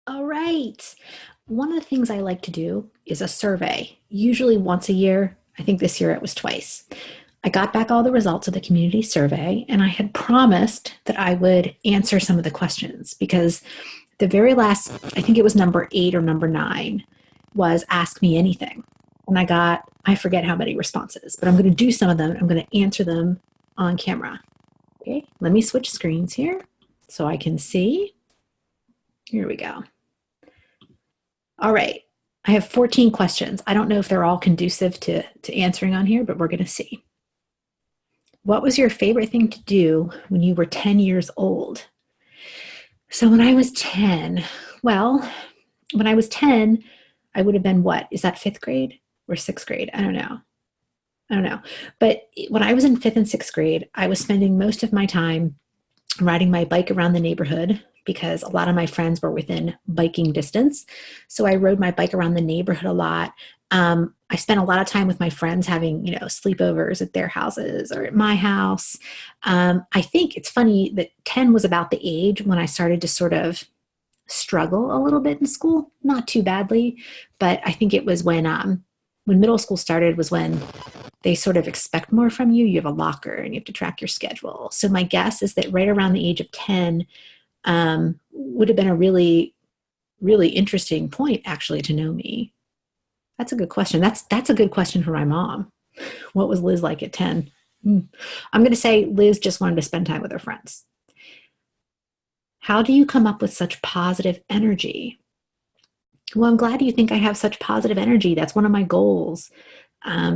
All right. One of the things I like to do is a survey, usually once a year. I think this year it was twice. I got back all the results of the community survey, and I had promised that I would answer some of the questions because the very last, I think it was number 8 or number 9, was Ask Me Anything. And I forget how many responses, but I'm going to do some of them. I'm going to answer them on camera. Okay, let me switch screens here so I can see. Here we go. All right. I have 14 questions. I don't know if they're all conducive to answering on here, but we're going to see. What was your favorite thing to do when you were 10 years old? So when I was 10, well, when I was 10, I would have been what? Is that fifth grade or sixth grade? I don't know. I don't know. But when I was in fifth and sixth grade, I was spending most of my time riding my bike around the neighborhood because a lot of my friends were within biking distance. So I rode my bike around the neighborhood a lot. I spent a lot of time with my friends having, sleepovers at their houses or at my house. I think it's funny that 10 was about the age when I started to sort of struggle a little bit in school, not too badly, but I think it was when middle school started was when they sort of expect more from you. You have a locker and you have to track your schedule. So my guess is that right around the age of 10 would have been a really, really interesting point actually to know me. That's a good question. That's a good question for my mom. What was Liz like at 10? I'm going to say Liz just wanted to spend time with her friends. How do you come up with such positive energy? Well, I'm glad you think I have such positive energy. That's one of my goals,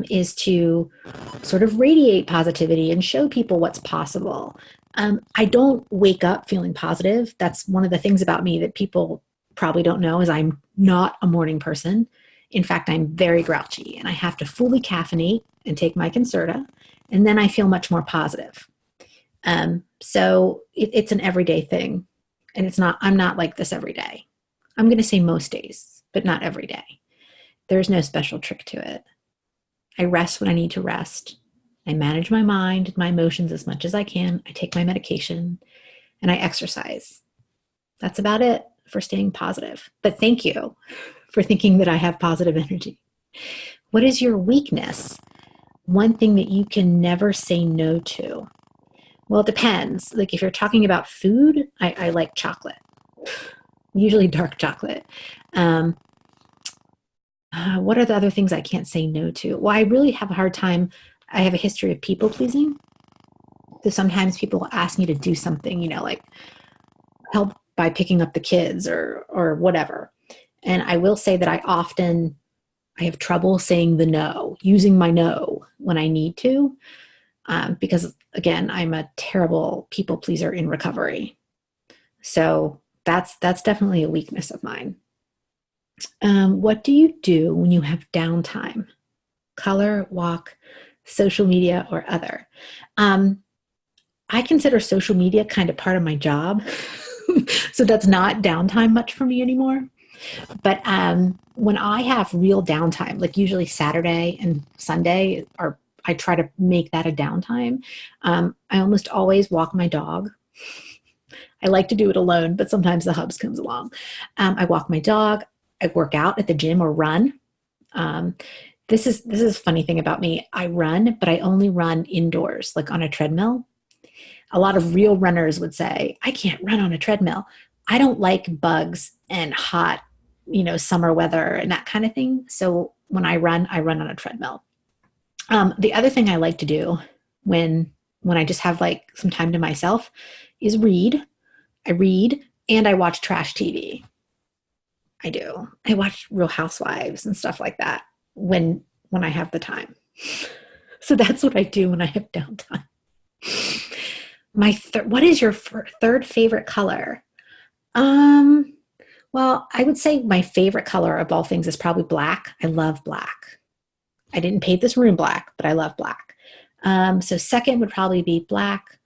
is to sort of radiate positivity and show people what's possible. I don't wake up feeling positive. That's one of the things about me that people probably don't know is I'm not a morning person. In fact, I'm very grouchy and I have to fully caffeinate and take my Concerta, and then I feel much more positive. So it's an everyday thing, and I'm not like this every day. I'm going to say most days, but not every day. There's no special trick to it. I rest when I need to rest. I manage my mind and my emotions as much as I can. I take my medication and I exercise. That's about it for staying positive. But thank you for thinking that I have positive energy. What is your weakness? One thing that you can never say no to? Well, it depends. Like if you're talking about food, I like chocolate, usually dark chocolate. Um, what are the other things I can't say no to? Well, I really have a hard time. I have a history of people pleasing. So sometimes people will ask me to do something, like help by picking up the kids or whatever. And I will say that I have trouble saying the no, using my no when I need to, because again, I'm a terrible people pleaser in recovery. So that's definitely a weakness of mine. What do you do when you have downtime? Color, walk, social media, or other? Um, I consider social media kind of part of my job. So that's not downtime much for me anymore. But when I have real downtime, like usually Saturday and Sunday, or I try to make that a downtime, I almost always walk my dog. I like to do it alone, but sometimes the hubs comes along. I walk my dog. I work out at the gym or run. Um, this is a funny thing about me. I run, but I only run indoors, like on a treadmill. A lot of real runners would say, I can't run on a treadmill. I don't like bugs and hot, summer weather and that kind of thing. So when I run on a treadmill. The other thing I like to do when when I just have like some time to myself is read. I read and I watch trash TV. I do. I watch Real Housewives and stuff like that when I have the time. So that's what I do when I have downtime. What is your third favorite color? Um, well, I would say my favorite color of all things is probably black. I love black. I didn't paint this room black, but I love black. So second would probably be black.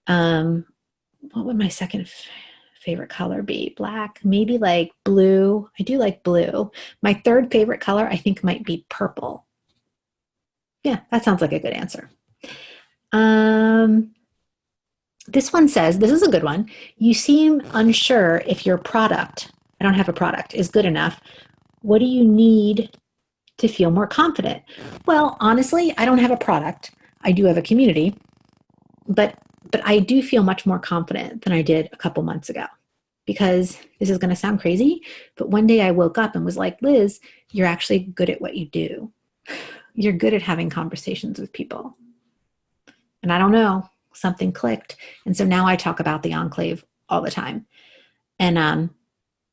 Um, what would my favorite color be? Black, maybe like blue. I do like blue. My third favorite color, I think, might be purple. Yeah, that sounds like a good answer. Um, this one says, this is a good one. You seem unsure if your product I don't have a product is good enough. What do you need to feel more confident? Well, honestly, I don't have a product. I do have a community, but I do feel much more confident than I did a couple months ago. Because this is going to sound crazy, but one day I woke up and was like, Liz, you're actually good at what you do. You're good at having conversations with people. And I don't know, something clicked. And so now I talk about the Enclave all the time. And I'm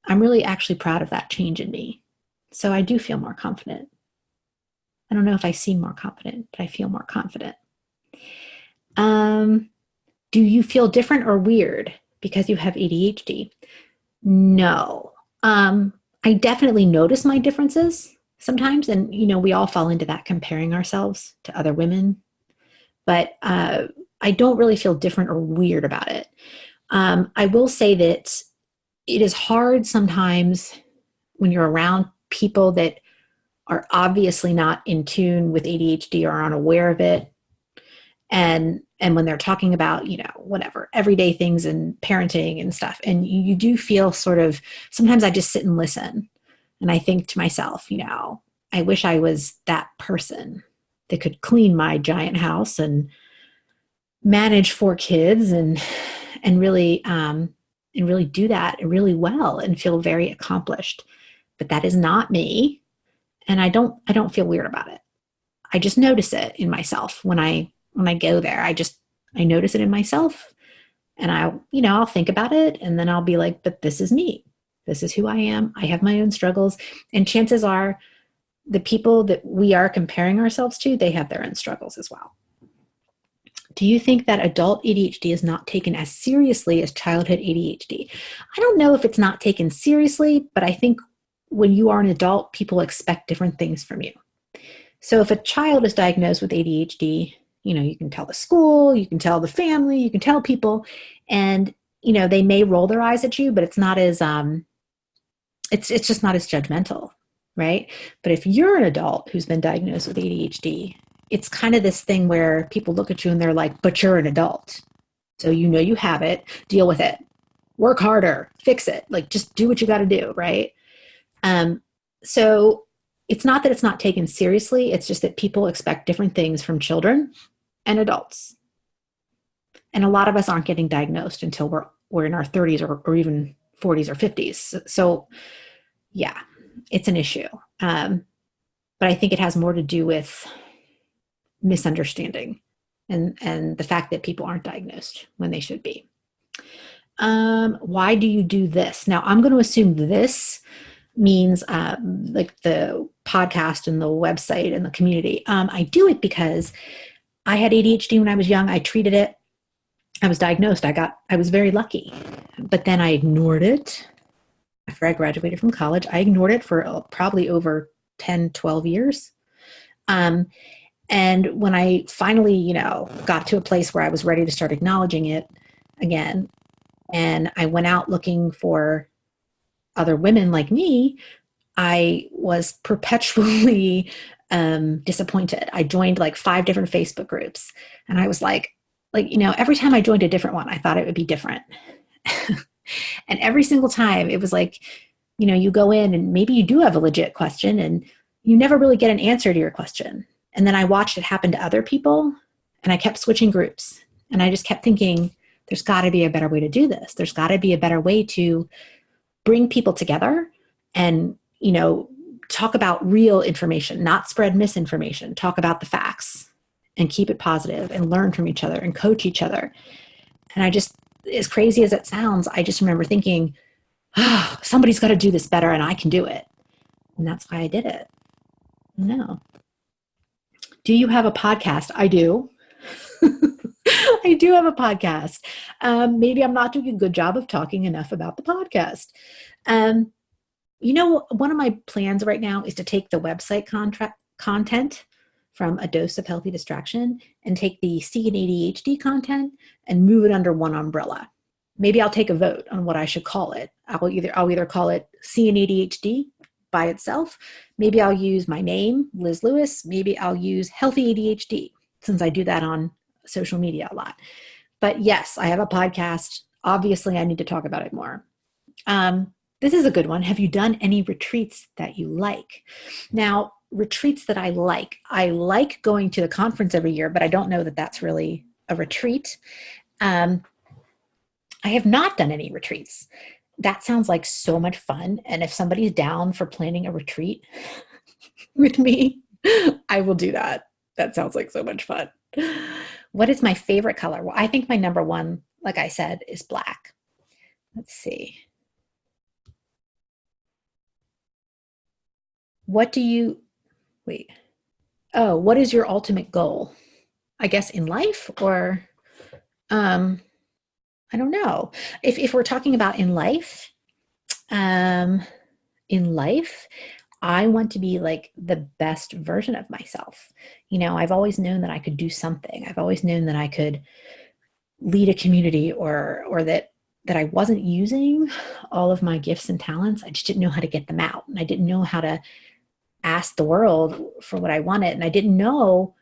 really actually proud of that change in me. So I do feel more confident. I don't know if I seem more confident, but I feel more confident. Do you feel different or weird because you have ADHD? No. I definitely notice my differences sometimes. And, we all fall into that comparing ourselves to other women. But I don't really feel different or weird about it. I will say that it is hard sometimes when you're around people that are obviously not in tune with ADHD or aren't aware of it. And when they're talking about, whatever, everyday things and parenting and stuff, and you do feel sort of, sometimes I just sit and listen and I think to myself, I wish I was that person that could clean my giant house and manage 4 kids and really do that really well and feel very accomplished. But that is not me. And I don't feel weird about it. I just notice it in myself when I go there. I notice it in myself and I'll think about it and then I'll be like, but this is me. This is who I am. I have my own struggles. And chances are the people that we are comparing ourselves to, they have their own struggles as well. Do you think that adult ADHD is not taken as seriously as childhood ADHD? I don't know if it's not taken seriously, but I think when you are an adult, people expect different things from you. So if a child is diagnosed with ADHD, you can tell the school, you can tell the family, you can tell people, and, they may roll their eyes at you, but it's not as, it's just not as judgmental, right? But if you're an adult who's been diagnosed with ADHD, it's kind of this thing where people look at you and they're like, but you're an adult. So you have it, deal with it, work harder, fix it, like just do what you got to do, right? So it's not that it's not taken seriously, it's just that people expect different things from children and adults. And a lot of us aren't getting diagnosed until we're in our 30s or even 40s or 50s. So yeah, it's an issue. But I think it has more to do with misunderstanding and the fact that people aren't diagnosed when they should be. Why do you do this? Now, I'm going to assume this means like the podcast and the website and the community. I do it because I had ADHD when I was young. I treated it. I was diagnosed. I was very lucky, but then I ignored it. After I graduated from college, I ignored it for probably over 10, 12 years. And when I finally, got to a place where I was ready to start acknowledging it again, and I went out looking for other women like me, I was perpetually disappointed. I joined like 5 different Facebook groups, and I was like, every time I joined a different one, I thought it would be different. And every single time it was like, you go in and maybe you do have a legit question and you never really get an answer to your question. And then I watched it happen to other people and I kept switching groups. And I just kept thinking, there's got to be a better way to do this. There's got to be a better way to bring people together and, talk about real information, not spread misinformation, talk about the facts and keep it positive and learn from each other and coach each other. And I just, as crazy as it sounds, I just remember thinking, somebody's got to do this better and I can do it. And that's why I did it. No. Do you have a podcast? I do. I do have a podcast. Maybe I'm not doing a good job of talking enough about the podcast. One of my plans right now is to take the website content from A Dose of Healthy Distraction and take the C and ADHD content and move it under one umbrella. Maybe I'll take a vote on what I should call it. I'll either call it C and ADHD by itself. Maybe I'll use my name, Liz Lewis. Maybe I'll use Healthy ADHD, since I do that on social media a lot. But yes, I have a podcast. Obviously, I need to talk about it more. This is a good one. Have you done any retreats that you like? Now, retreats that I like going to the conference every year, but I don't know that that's really a retreat. Um, I have not done any retreats. That sounds like so much fun. And if somebody's down for planning a retreat with me, I will do that. That sounds like so much fun. What is my favorite color? Well, I think my number one, like I said, is black. Let's see. What do you, wait. Oh, what is your ultimate goal? I guess in life or um I don't know. If we're talking about um in life, I want to be like the best version of myself. You know, I've always known that I could do something. I've always known that I could lead a community or that I wasn't using all of my gifts and talents. I just didn't know how to get them out. And I didn't know how to ask the world for what I wanted. And I didn't know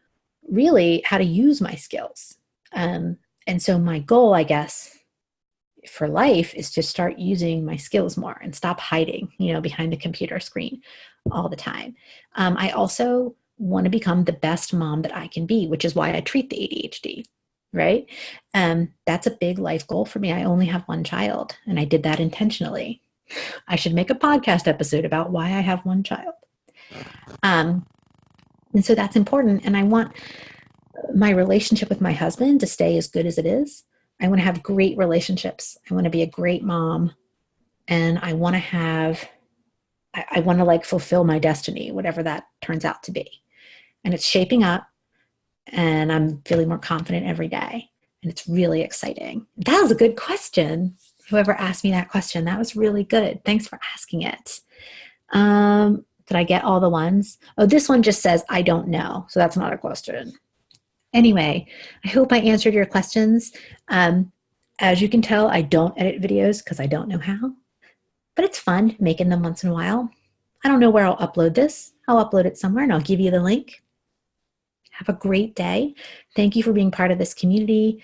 really how to use my skills. And so my goal, I guess, for life is to start using my skills more and stop hiding, you know, behind the computer screen all the time. I also want to become the best mom that I can be, which is why I treat the ADHD, right? That's a big life goal for me. I only have one child, and I did that intentionally. I should make a podcast episode about why I have one child. And so that's important. And I want my relationship with my husband to stay as good as it is. I want to have great relationships. I want to be a great mom. And I want to like fulfill my destiny, whatever that turns out to be. And it's shaping up and I'm feeling more confident every day. And it's really exciting. That was a good question. Whoever asked me that question, that was really good. Thanks for asking it. Did I get all the ones? Oh, this one just says, I don't know. So that's not a question. Anyway, I hope I answered your questions. As you can tell, I don't edit videos because I don't know how, but it's fun making them once in a while. I don't know where I'll upload this. I'll upload it somewhere and I'll give you the link. Have a great day. Thank you for being part of this community.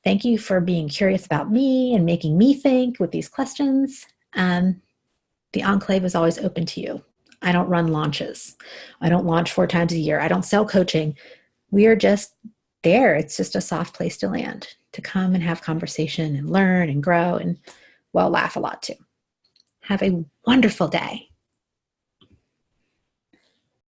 Thank you for being curious about me and making me think with these questions. The Enclave is always open to you. I don't run launches. I don't launch 4 times a year. I don't sell coaching. We are just there. It's just a soft place to land, to come and have conversation and learn and grow and, well, laugh a lot too. Have a wonderful day.